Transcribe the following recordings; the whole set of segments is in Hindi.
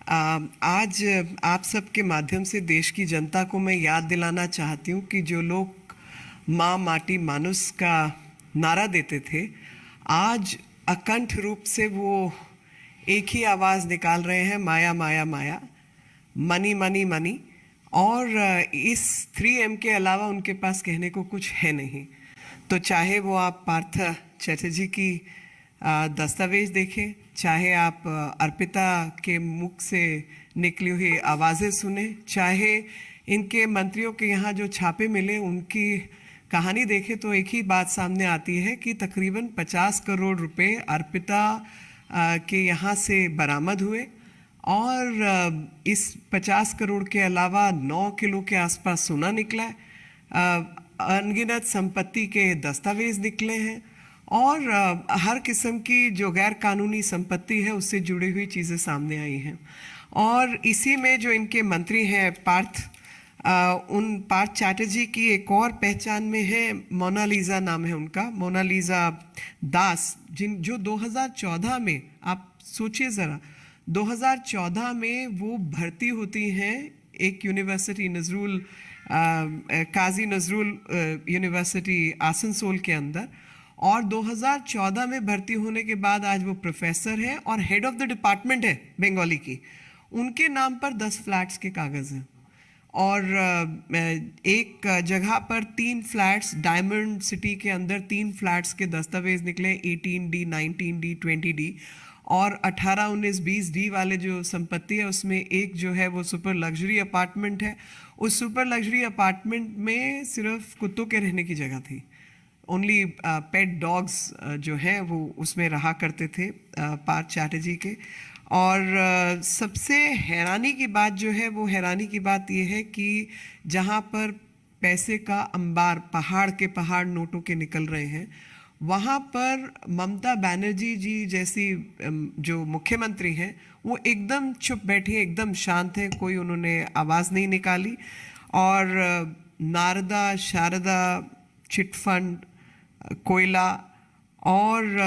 आज आप सबके माध्यम से देश की जनता को मैं याद दिलाना चाहती हूँ कि जो लोग माँ माटी मानुस का नारा देते थे, आज अकंठ रूप से वो एक ही आवाज़ निकाल रहे हैं, माया माया माया, मनी मनी मनी। और इस 3M के अलावा उनके पास कहने को कुछ है नहीं। तो चाहे वो आप पार्थ चटर्जी की दस्तावेज देखें, चाहे आप अर्पिता के मुख से निकली हुई आवाज़ें सुने, चाहे इनके मंत्रियों के यहाँ जो छापे मिले उनकी कहानी देखें, तो एक ही बात सामने आती है कि तकरीबन 50 करोड़ रुपए अर्पिता के यहाँ से बरामद हुए। और इस 50 करोड़ के अलावा 9 किलो के आसपास सोना निकला है, अनगिनत संपत्ति के दस्तावेज निकले हैं, और हर किस्म की जो गैर कानूनी संपत्ति है उससे जुड़ी हुई चीज़ें सामने आई हैं। और इसी में जो इनके मंत्री हैं उन पार्थ चैटर्जी की एक और पहचान में है, मोनालिसा नाम है उनका, मोनालिसा दास, जो 2014 में, आप सोचिए ज़रा, 2014 में वो भर्ती होती हैं एक यूनिवर्सिटी नजरुल, काजी नजरुल यूनिवर्सिटी आसनसोल के अंदर, और 2014 में भर्ती होने के बाद आज वो प्रोफेसर है और हेड ऑफ द डिपार्टमेंट है बंगाली की। उनके नाम पर 10 फ्लैट्स के कागज़ हैं, और एक जगह पर 3 फ्लैट्स, डायमंड सिटी के अंदर 3 फ्लैट्स के दस्तावेज निकले, 18D, 19D, 20D, और 18, 19, 20D वाले जो संपत्ति है उसमें एक जो है वो सुपर लग्जरी अपार्टमेंट है। उस सुपर लग्जरी अपार्टमेंट में सिर्फ कुत्तों के रहने की जगह थी, ओनली पेट डॉग्स जो हैं वो उसमें रहा करते थे पार्थ चैटर्जी के। और सबसे हैरानी की बात जो है वो हैरानी की बात ये है कि जहाँ पर पैसे का अंबार, पहाड़ के पहाड़ नोटों के निकल रहे हैं, वहाँ पर ममता बनर्जी जी जैसी जो मुख्यमंत्री हैं वो एकदम चुप बैठी है, एकदम शांत है, कोई उन्होंने आवाज़ नहीं निकाली। और नारदा शारदा चिटफंड, कोयला, और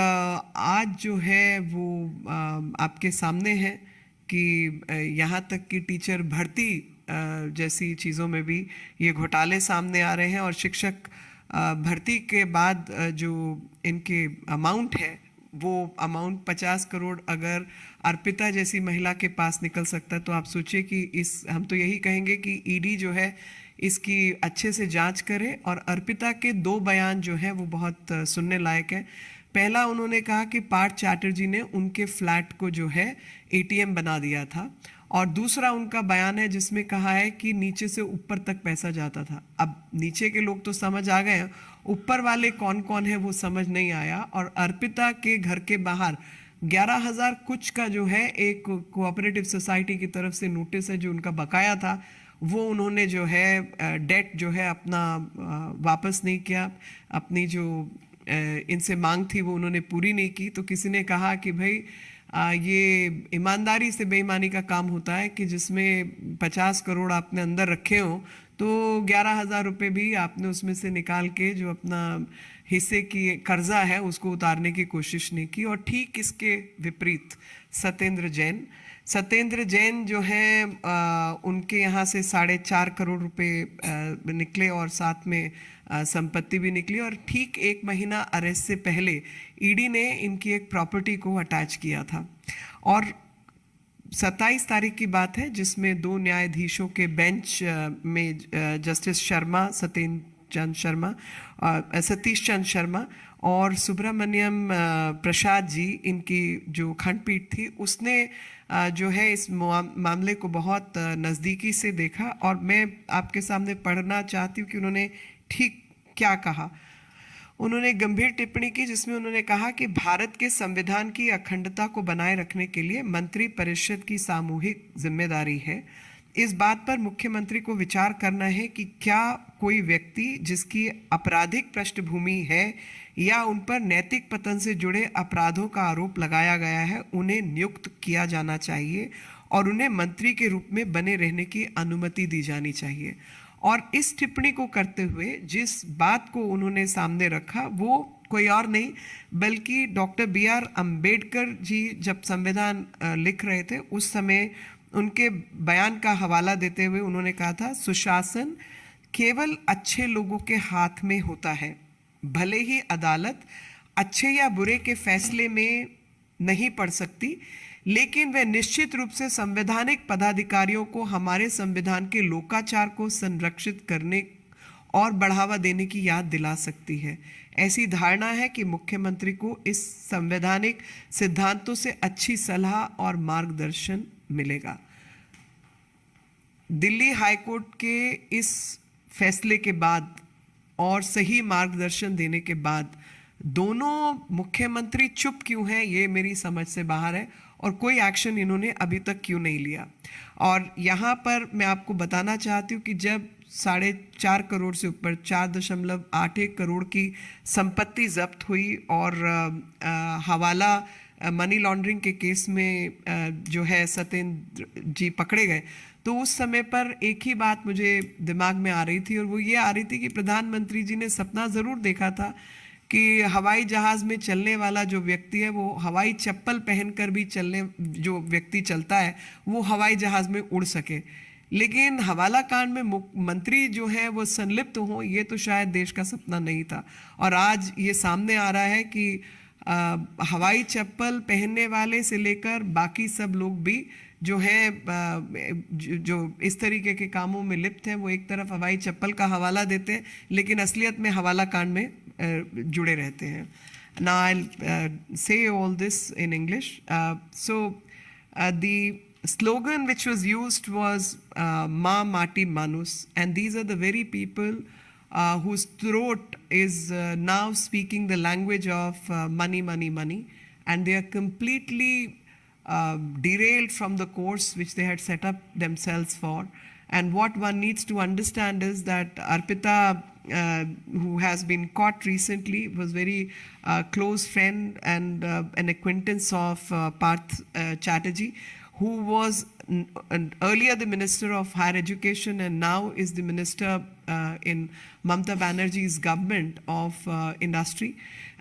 आज जो है वो आपके सामने है कि यहाँ तक कि टीचर भर्ती जैसी चीज़ों में भी ये घोटाले सामने आ रहे हैं। और शिक्षक भर्ती के बाद जो इनके अमाउंट है वो अमाउंट 50 करोड़ अगर अर्पिता जैसी महिला के पास निकल सकता है, तो आप सोचिए कि हम तो यही कहेंगे कि ईडी जो है इसकी अच्छे से जांच करे। और अर्पिता के 2 बयान जो हैं वो बहुत सुनने लायक है। पहला, उन्होंने कहा कि पार्थ चैटर्जी ने उनके फ्लैट को जो है ATM बना दिया था, और दूसरा उनका बयान है जिसमें कहा है कि नीचे से ऊपर तक पैसा जाता था। अब नीचे के लोग तो समझ आ गए हैं, ऊपर वाले कौन कौन है वो समझ नहीं आया। और अर्पिता के घर के बाहर 11,000 कुछ का जो है एक कोऑपरेटिव सोसाइटी की तरफ से नोटिस है जो उनका बकाया था, वो उन्होंने जो है डेट जो है अपना वापस नहीं किया, अपनी जो इनसे मांग थी वो उन्होंने पूरी नहीं की। तो किसी ने कहा कि भाई ये ईमानदारी से बेईमानी का काम होता है कि जिसमें 50 करोड़ आपने अंदर रखे हो तो 11,000 रुपये भी आपने उसमें से निकाल के जो अपना हिस्से की कर्जा है उसको उतारने की कोशिश नहीं की। और ठीक इसके विपरीत सत्येंद्र जैन जो हैं उनके यहाँ से 4.5 करोड़ रुपए निकले और साथ में संपत्ति भी निकली। और ठीक 1 महीना अरेस्ट से पहले ईडी ने इनकी एक प्रॉपर्टी को अटैच किया था। और 27 तारीख की बात है जिसमें 2 न्यायाधीशों के बेंच में जस्टिस शर्मा, सतीश चंद्र शर्मा और सुब्रमण्यम प्रसाद जी, इनकी जो खंडपीठ थी उसने जो है इस मामले को बहुत नज़दीकी से देखा। और मैं आपके सामने पढ़ना चाहती हूँ कि उन्होंने ठीक क्या कहा। उन्होंने गंभीर टिप्पणी की जिसमें उन्होंने कहा कि भारत के संविधान की अखंडता को बनाए रखने के लिए मंत्री परिषद की सामूहिक जिम्मेदारी है। इस बात पर मुख्यमंत्री को विचार करना है कि क्या कोई व्यक्ति जिसकी आपराधिक पृष्ठभूमि है या उन पर नैतिक पतन से जुड़े अपराधों का आरोप लगाया गया है, उन्हें नियुक्त किया जाना चाहिए और उन्हें मंत्री के रूप में बने रहने की अनुमति दी जानी चाहिए। और इस टिप्पणी को करते हुए जिस बात को उन्होंने सामने रखा वो कोई और नहीं बल्कि डॉक्टर BR अम्बेडकर जी जब संविधान लिख रहे थे उस समय उनके बयान का हवाला देते हुए उन्होंने कहा था, सुशासन केवल अच्छे लोगों के हाथ में होता है। भले ही अदालत अच्छे या बुरे के फैसले में नहीं पड़ सकती, लेकिन वह निश्चित रूप से संवैधानिक पदाधिकारियों को हमारे संविधान के लोकाचार को संरक्षित करने और बढ़ावा देने की याद दिला सकती है। ऐसी धारणा है कि मुख्यमंत्री को इस संवैधानिक सिद्धांतों से अच्छी सलाह और मार्गदर्शन मिलेगा। दिल्ली हाईकोर्ट के इस फैसले के बाद और सही मार्गदर्शन देने के बाद दोनों मुख्यमंत्री चुप क्यों हैं, ये मेरी समझ से बाहर है, और कोई एक्शन इन्होंने अभी तक क्यों नहीं लिया। और यहाँ पर मैं आपको बताना चाहती हूँ कि जब 4.5 करोड़ से ऊपर 4.81 करोड़ की संपत्ति जब्त हुई और हवाला मनी लॉन्ड्रिंग के केस में जो है सत्येंद्र जी पकड़े गए, तो उस समय पर एक ही बात मुझे दिमाग में आ रही थी, और वो ये आ रही थी कि प्रधानमंत्री जी ने सपना ज़रूर देखा था कि हवाई जहाज़ में चलने वाला जो व्यक्ति है वो हवाई चप्पल पहनकर भी जो व्यक्ति चलता है वो हवाई जहाज़ में उड़ सके। लेकिन हवाला कांड में मंत्री जो है वो संलिप्त हों, ये तो शायद देश का सपना नहीं था। और आज ये सामने आ रहा है कि हवाई चप्पल पहनने वाले से लेकर बाकी सब लोग भी जो है जो इस तरीके के कामों में लिप्त हैं, वो एक तरफ हवाई चप्पल का हवाला देते हैं लेकिन असलियत में हवाला कांड में जुड़े रहते हैं। Now I'll say all this in English. The slogan which was used was Ma Mati Manus, and these are the very people whose throat is now speaking the language of money, money, money, and they are completely derailed from the course which they had set up themselves for. And what one needs to understand is that Arpita, who has been caught recently, was very close friend and an acquaintance of Parth Chatterjee, who was earlier the Minister of Higher Education and now is the Minister in Mamata Banerjee's government of industry.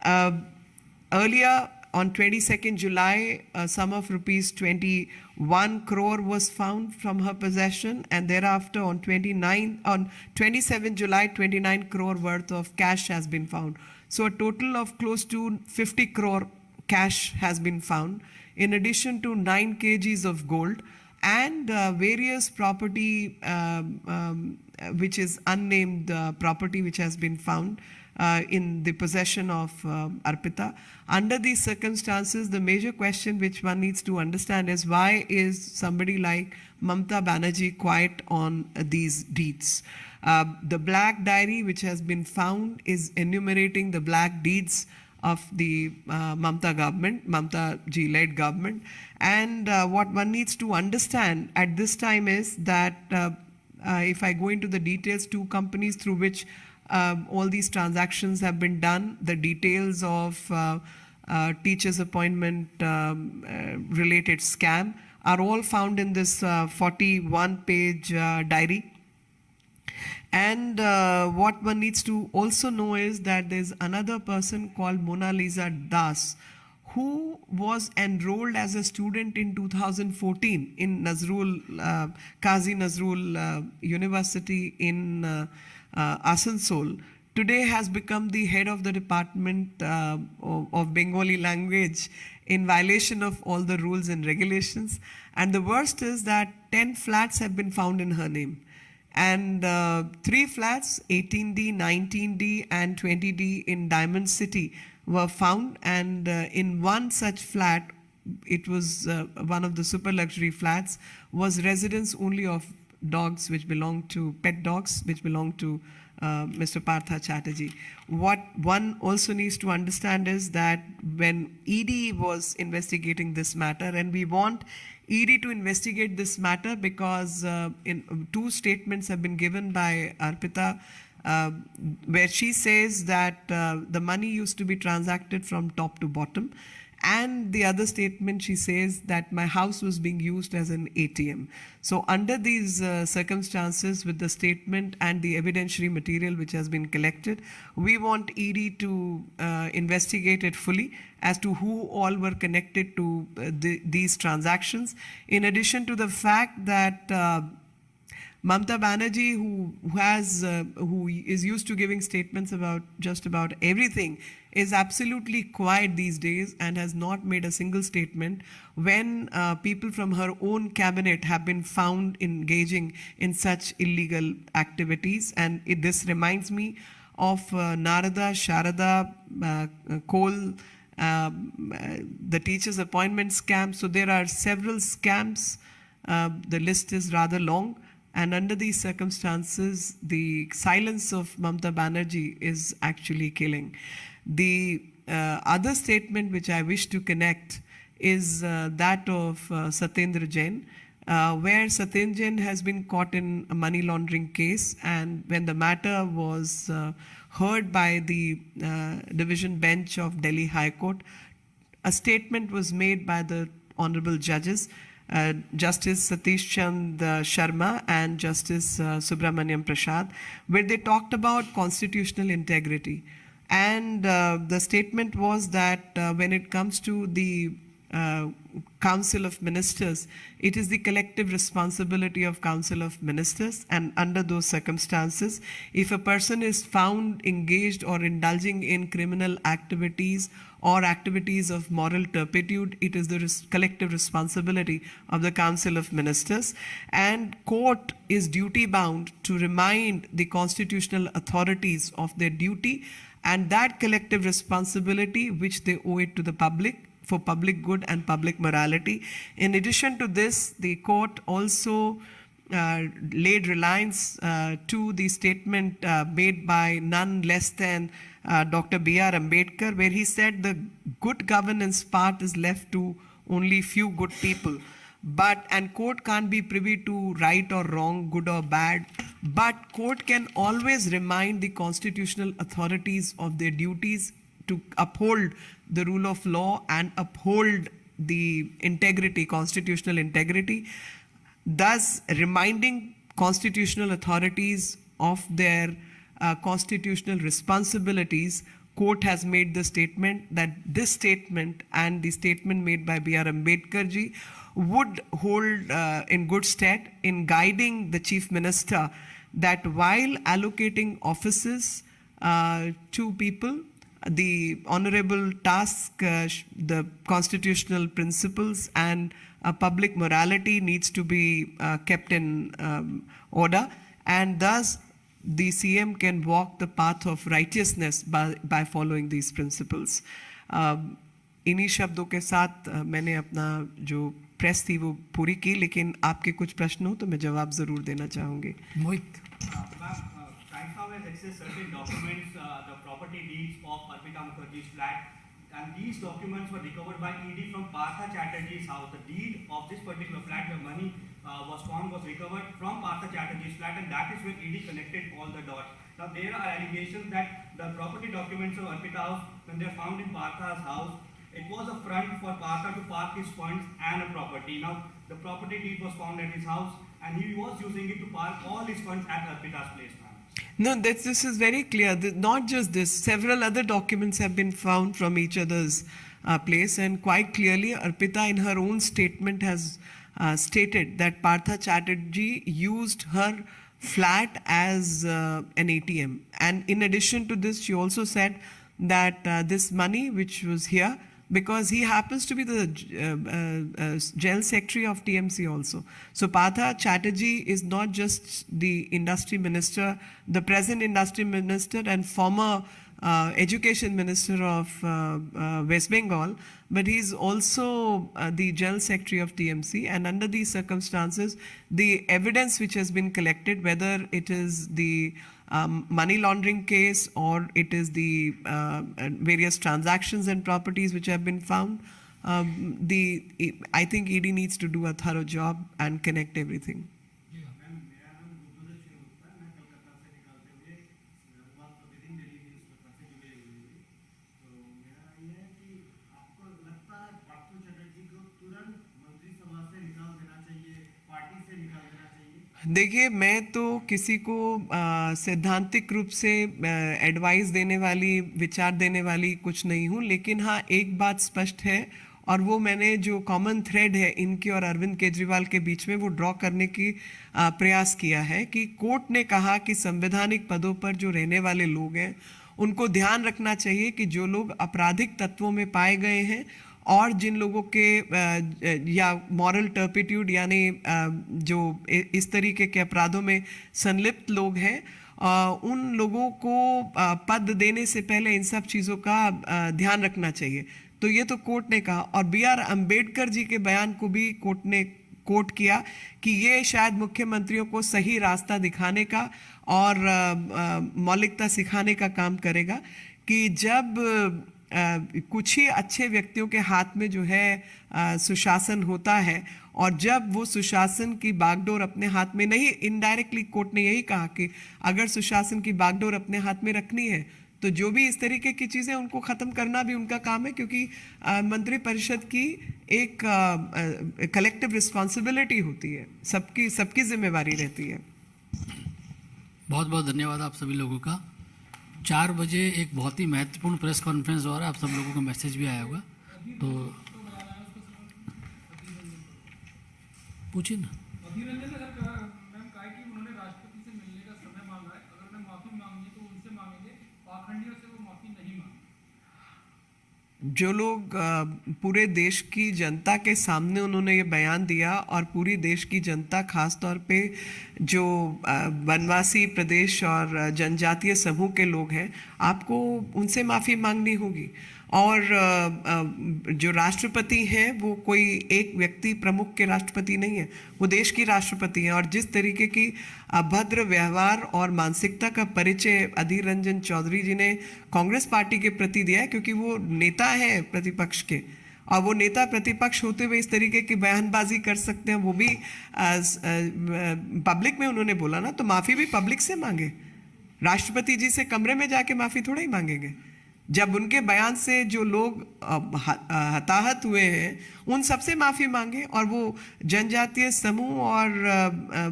Earlier, on 22nd July, a sum of rupees 21 crore was found from her possession, and thereafter on 27 July, 29 crore worth of cash has been found. So a total of close to 50 crore cash has been found, in addition to 9 kgs of gold and various property which is unnamed property which has been found in the possession of Arpita. Under these circumstances, the major question which one needs to understand is why is somebody like Mamata Banerjee quiet on these deeds? The black diary which has been found is enumerating the black deeds of the Mamata government, Mamata ji-led government. And what one needs to understand at this time is that if I go into the details, 2 companies through which all these transactions have been done, the details of teachers' appointment related scam are all found in this 41-page diary. And what one needs to also know is that there's another person called Mona Lisa Das, who was enrolled as a student in 2014 in Nazrul, Qazi Nazrul University in Asansol. Today has become the head of the department of Bengali language in violation of all the rules and regulations. And the worst is that 10 flats have been found in her name. And 3 flats, 18D, 19D and 20D in Diamond City were found. And in one such flat, it was one of the super luxury flats, was residence only of dogs which belong to, pet dogs which belong to Mr. Partha Chatterjee. What one also needs to understand is that when ED was investigating this matter, and we want ED to investigate this matter because in 2 statements have been given by Arpita where she says that the money used to be transacted from top to bottom. And the other statement, she says that my house was being used as an ATM. So under these circumstances, with the statement and the evidentiary material which has been collected, we want ED to investigate it fully as to who all were connected to these transactions. In addition to the fact that Mamata Banerjee, who is used to giving statements about just about everything, is absolutely quiet these days and has not made a single statement when people from her own cabinet have been found engaging in such illegal activities. And this reminds me of Narada, Sharada, Kohl, the teachers' appointment scam. So there are several scams. The list is rather long. And under these circumstances, the silence of Mamata Banerjee is actually killing. The other statement which I wish to connect is that of Satyendra Jain, where Satyendra Jain has been caught in a money laundering case, and when the matter was heard by the division bench of Delhi High Court, a statement was made by the honorable judges, Justice Satish Chand Sharma and Justice Subramaniam Prasad, where they talked about constitutional integrity. And the statement was that when it comes to the Council of Ministers, it is the collective responsibility of Council of Ministers, and under those circumstances, if a person is found engaged or indulging in criminal activities or activities of moral turpitude, it is the collective responsibility of the Council of Ministers, and court is duty bound to remind the constitutional authorities of their duty and that collective responsibility which they owe it to the public for public good and public morality. In addition to this, the court also laid reliance to the statement made by none less than Dr. B.R. Ambedkar, where he said the good governance part is left to only few good people. And court can't be privy to right or wrong, good or bad, but court can always remind the constitutional authorities of their duties to uphold the rule of law and uphold the integrity, constitutional integrity, thus reminding constitutional authorities of their constitutional responsibilities. Court has made the statement that this statement and the statement made by B.R. Ambedkar ji would hold in good stead in guiding the Chief Minister that while allocating offices to people, the honorable task, the constitutional principles and public morality needs to be kept in order, and thus the CM can walk the path of righteousness by following these principles. इन्हीं शब्दों के साथ मैंने अपना जो प्रेस थी वो पूरी की, लेकिन आपके कुछ प्रश्न हो तो मैं जवाब जरूर देना चाहूँगी. मोहित. Certain documents, the property deeds of Arpita Mukherjee's flat, and these documents were recovered by ED from Partha Chatterjee's house. The deed of this particular flat, where money was found, was recovered from Partha Chatterjee's flat, and that is where ED connected all the dots. Now there are allegations that the property documents of Arpita House, when they are found in Partha's house, it was a front for Partha to park his funds and a property. Now the property deed was found at his house, and he was using it to park all his funds at Arpita's place. No, this is very clear. Not just this, several other documents have been found from each other's place, and quite clearly Arpita in her own statement has stated that Partha Chatterjee used her flat as an ATM. And in addition to this, she also said that this money which was here, because he happens to be the General Secretary of TMC also. So Partha Chatterjee is not just the industry minister, the present industry minister and former education minister of West Bengal, but he's also the General Secretary of TMC. And under these circumstances, the evidence which has been collected, whether it is the money laundering case or it is the various transactions and properties which have been found, I think ED needs to do a thorough job and connect everything. देखिए, मैं तो किसी को सैद्धांतिक रूप से एडवाइस देने वाली, विचार देने वाली कुछ नहीं हूँ, लेकिन हाँ, एक बात स्पष्ट है, और वो मैंने जो कॉमन थ्रेड है इनके और अरविंद केजरीवाल के बीच में वो ड्रॉ करने की प्रयास किया है कि कोर्ट ने कहा कि संवैधानिक पदों पर जो रहने वाले लोग हैं उनको ध्यान रखना चाहिए कि जो लोग आपराधिक तत्वों में पाए गए हैं और जिन लोगों के या मॉरल टर्पिट्यूड यानी जो इस तरीके के अपराधों में संलिप्त लोग हैं, उन लोगों को पद देने से पहले इन सब चीज़ों का ध्यान रखना चाहिए। तो ये तो कोर्ट ने कहा, और B.R. अम्बेडकर जी के बयान को भी कोर्ट ने कोट किया कि ये शायद मुख्यमंत्रियों को सही रास्ता दिखाने का और मौलिकता सिखाने का काम करेगा कि जब कुछ ही अच्छे व्यक्तियों के हाथ में जो है सुशासन होता है, और जब वो सुशासन की बागडोर अपने हाथ में नहीं, इनडायरेक्टली कोर्ट ने यही कहा कि अगर सुशासन की बागडोर अपने हाथ में रखनी है तो जो भी इस तरीके की चीज़ें उनको ख़त्म करना भी उनका काम है, क्योंकि मंत्रिपरिषद की एक कलेक्टिव रिस्पॉन्सिबिलिटी होती है, सबकी जिम्मेवारी रहती है। बहुत बहुत धन्यवाद आप सभी लोगों का। 4 बजे एक बहुत ही महत्वपूर्ण प्रेस कॉन्फ्रेंस हो रहा है, आप सब लोगों को मैसेज भी आया होगा, तो पूछिए ना। जो लोग पूरे देश की जनता के सामने उन्होंने ये बयान दिया, और पूरी देश की जनता खास तौर पे जो वनवासी प्रदेश और जनजातीय समूह के लोग हैं, आपको उनसे माफ़ी मांगनी होगी। और जो राष्ट्रपति हैं वो कोई एक व्यक्ति प्रमुख के राष्ट्रपति नहीं है, वो देश की राष्ट्रपति हैं। और जिस तरीके की अभद्र व्यवहार और मानसिकता का परिचय अधीर रंजन चौधरी जी ने कांग्रेस पार्टी के प्रति दिया है, क्योंकि वो नेता है प्रतिपक्ष के, और वो नेता प्रतिपक्ष होते हुए इस तरीके की बयानबाजी कर सकते हैं, वो भी पब्लिक में उन्होंने बोला ना, तो माफ़ी भी पब्लिक से मांगे। राष्ट्रपति जी से कमरे में जाके माफ़ी थोड़ा ही मांगेंगे। जब उनके बयान से जो लोग हताहत हुए हैं उन सबसे माफ़ी मांगे, और वो जनजातीय समूह और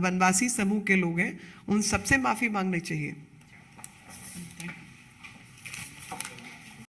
वनवासी समूह के लोग हैं, उन सबसे माफ़ी मांगनी चाहिए।